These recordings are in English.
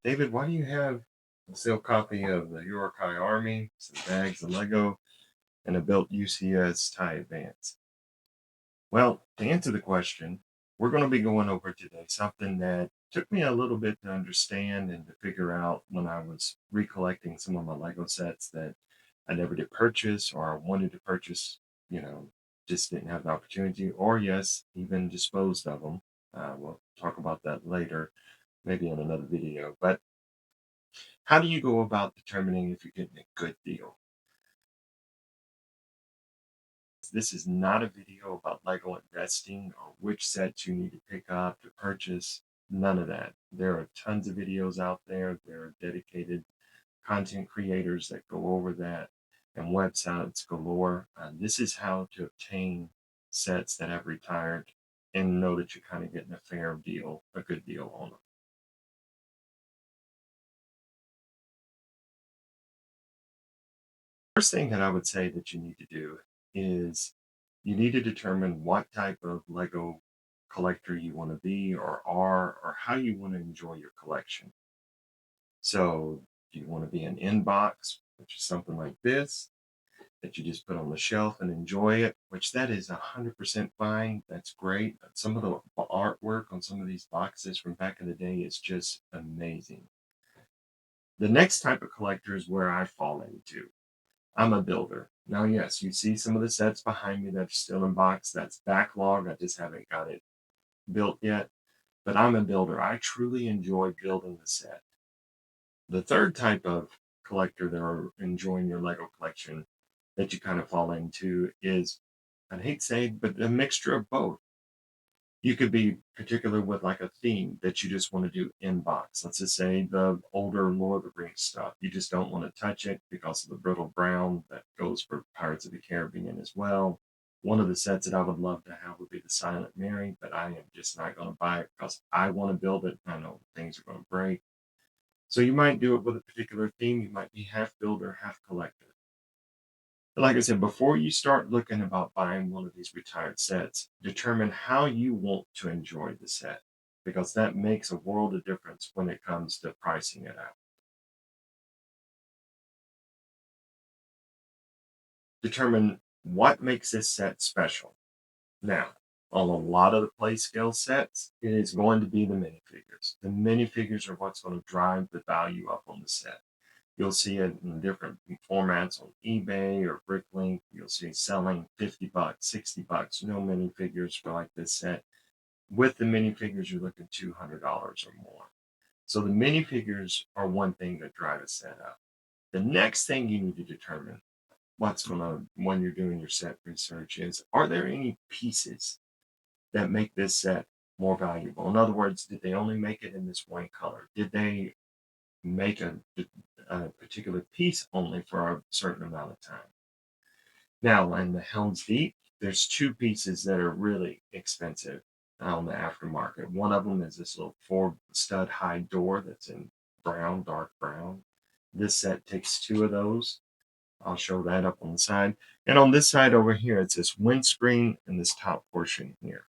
David, why do you have a sealed copy of the Uruk-Hai Army, some bags of Lego, and a built UCS tie advance? Well, to answer the question, we're going to be going over today something that took me a little bit to understand and to figure out when I was recollecting some of my Lego sets that I never did purchase or I wanted to purchase, you know, just didn't have the opportunity, or yes, even disposed of them. We'll talk about that later, maybe in another video. But how do you go about determining if you're getting a good deal? This is not a video about Lego investing or which sets you need to pick up to purchase. None of that. There are tons of videos out there. There are dedicated content creators that go over that and websites galore. This is how to obtain sets that have retired and know that you're kind of getting a fair deal, a good deal on them. First thing that I would say that you need to do is you need to determine what type of Lego collector you want to be or are, or how you want to enjoy your collection. So, do you want to be an inbox, which is something like this that you just put on the shelf and enjoy it, which that is 100% fine. That's great. Some of the artwork on some of these boxes from back in the day is just amazing. The next type of collector is where I fall into. I'm a builder. Now, yes, you see some of the sets behind me that's still in box. That's backlog. I just haven't got it built yet. But I'm a builder. I truly enjoy building the set. The third type of collector that are enjoying your Lego collection that you kind of fall into is, I'd hate to say, but a mixture of both. You could be particular with like a theme that you just want to do in box. Let's just say the older Lord of the Rings stuff. You just don't want to touch it because of the brittle brown that goes for Pirates of the Caribbean as well. One of the sets that I would love to have would be the Silent Mary, but I am just not going to buy it because I want to build it. I know things are going to break. So you might do it with a particular theme. You might be half builder, half collector. But like I said, before you start looking about buying one of these retired sets, determine how you want to enjoy the set because that makes a world of difference when it comes to pricing it out. Determine what makes this set special. Now, on a lot of the play scale sets, it is going to be the minifigures. The minifigures are what's going to drive the value up on the set. You'll see it in different formats on eBay or Bricklink. You'll see selling 50 bucks, 60 bucks, no minifigures for like this set. With the minifigures, you're looking $200 or more. So the minifigures are one thing that drive a set up. The next thing you need to determine what's going to, when you're doing your set research, is are there any pieces that make this set more valuable? In other words, did they only make it in this one color? Did they make a particular piece only for a certain amount of time? Now, in the Helm's Deep, there's two pieces that are really expensive on the aftermarket. One of them is this little four stud high door that's in brown, dark brown. This set takes two of those. I'll show that up on the side. And on this side over here, it's this windscreen and this top portion here.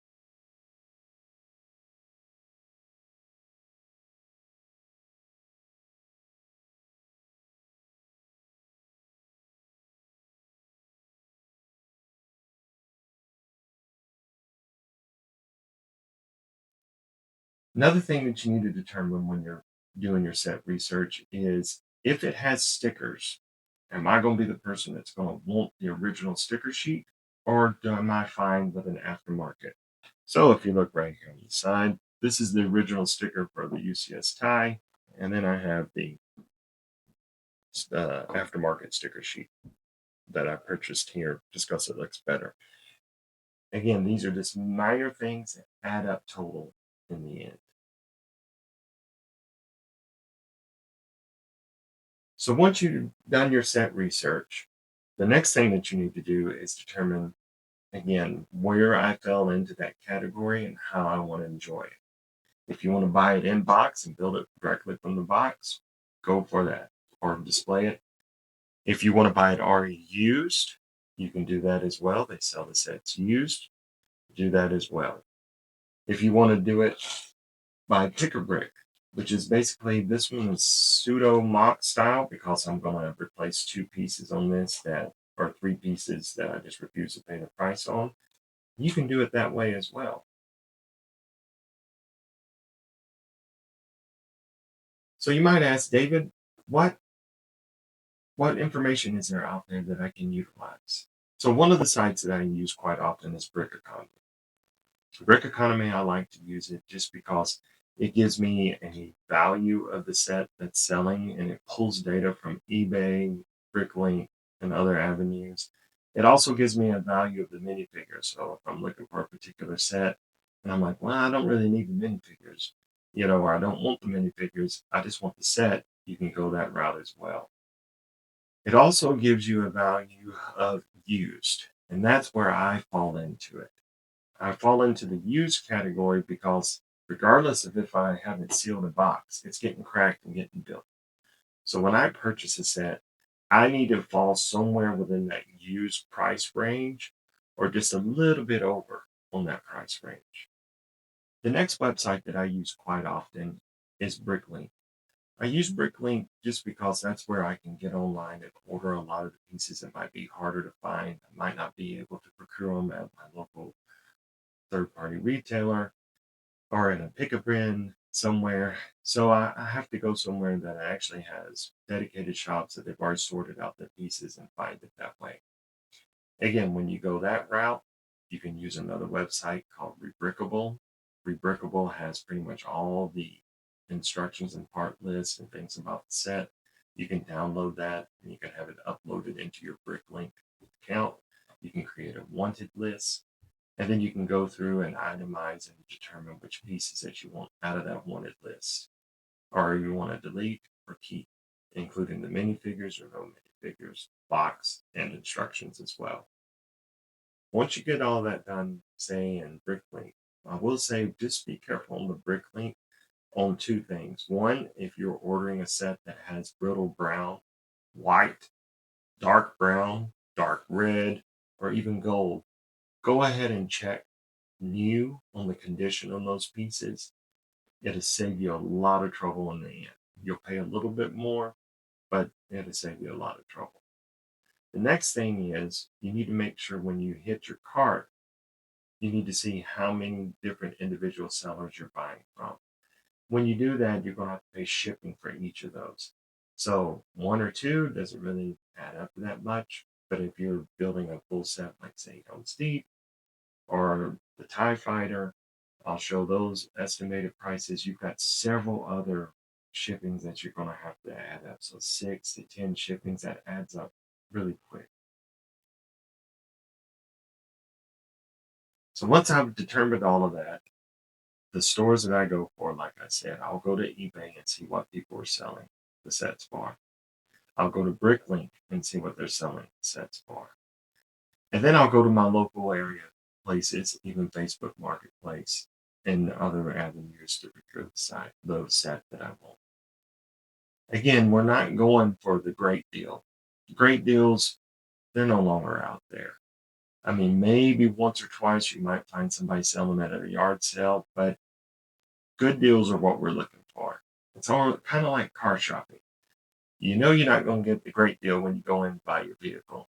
Another thing that you need to determine when you're doing your set research is if it has stickers, am I going to be the person that's going to want the original sticker sheet or am I fine with an aftermarket? So if you look right here on the side, this is the original sticker for the UCS tie. And then I have the aftermarket sticker sheet that I purchased here just because it looks better. Again, these are just minor things that add up total in the end. So once you've done your set research, the next thing that you need to do is determine again where I fell into that category and how I want to enjoy it. If you want to buy it in box and build it directly from the box, go for that or display it. If you want to buy it already used, you can do that as well. They sell the sets used, do that as well. If you want to do it by pick a brick, which is basically this one is pseudo mock style because I'm going to replace two pieces on this that or three pieces that I just refuse to pay the price on. You can do it that way as well. So you might ask, David, what what information is there out there that I can utilize? So one of the sites that I use quite often is Brick Economy. Brick Economy, I like to use it just because it gives me a value of the set that's selling and it pulls data from eBay, Bricklink, and other avenues. It also gives me a value of the minifigures. So if I'm looking for a particular set and I'm like, well, I don't really need the minifigures, or I don't want the minifigures, I just want the set, you can go that route as well. It also gives you a value of used, and that's where I fall into it. I fall into the used category because regardless of if I have it sealed in box, it's getting cracked and getting built. So when I purchase a set, I need to fall somewhere within that used price range or just a little bit over on that price range. The next website that I use quite often is Bricklink. I use Bricklink just because that's where I can get online and order a lot of the pieces that might be harder to find. I might not be able to procure them at my local third party retailer or in a pickup bin somewhere. So I have to go somewhere that actually has dedicated shops that they've already sorted out the pieces and find it that way. Again, when you go that route, you can use another website called Rebrickable. Rebrickable has pretty much all the instructions and part lists and things about the set. You can download that and you can have it uploaded into your Bricklink account. You can create a wanted list and then you can go through and itemize and determine which pieces that you want out of that wanted list, or you want to delete or keep, including the minifigures or no minifigures, box, and instructions as well. Once you get all that done, say in Bricklink, I will say just be careful on the Bricklink on two things. One, if you're ordering a set that has brittle brown, white, dark brown, dark red, or even gold, go ahead and check new on the condition on those pieces. It'll save you a lot of trouble in the end. You'll pay a little bit more, but it'll save you a lot of trouble. The next thing is you need to make sure when you hit your cart, you need to see how many different individual sellers you're buying from. When you do that, you're going to have to pay shipping for each of those. So one or two doesn't really add up to that much. But if you're building a full set, like say Helm's Deep or the TIE Fighter, I'll show those estimated prices. You've got several other shippings that you're going to have to add up. So 6 to 10 shippings, that adds up really quick. So once I've determined all of that, the stores that I go for, like I said, I'll go to eBay and see what people are selling the sets for. I'll go to Bricklink and see what they're selling the sets for. And then I'll go to my local area places, even Facebook Marketplace and other avenues to procure the set that I want. Again, we're not going for the great deal. Great deals, they're no longer out there. I mean, maybe once or twice you might find somebody selling them at a yard sale, but good deals are what we're looking for. It's all kind of like car shopping. You know you're not going to get the great deal when you go in and buy your vehicle,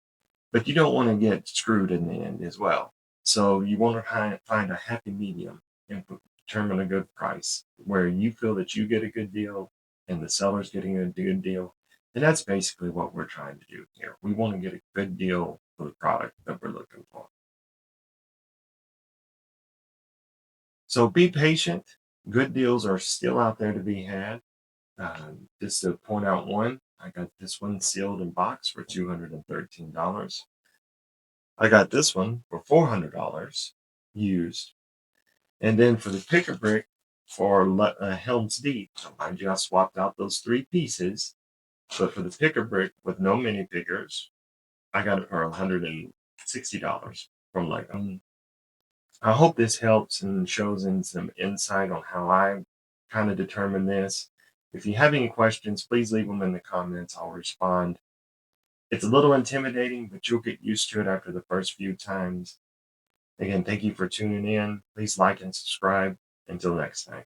but you don't want to get screwed in the end as well. So you want to find a happy medium and determine a good price where you feel that you get a good deal and the seller's getting a good deal. And that's basically what we're trying to do here. We want to get a good deal for the product that we're looking for. So be patient. Good deals are still out there to be had. Just to point out one, I got this one sealed in box for $213. I got this one for $400 used. And then for the picker brick for Helm's Deep, mind you, I swapped out those three pieces. But for the picker brick with no minifigures, I got it for $160 from Lego. I hope this helps and shows in some insight on how I kind of determine this. If you have any questions, please leave them in the comments. I'll respond. It's a little intimidating, but you'll get used to it after the first few times. Again, thank you for tuning in. Please like and subscribe. Until next time.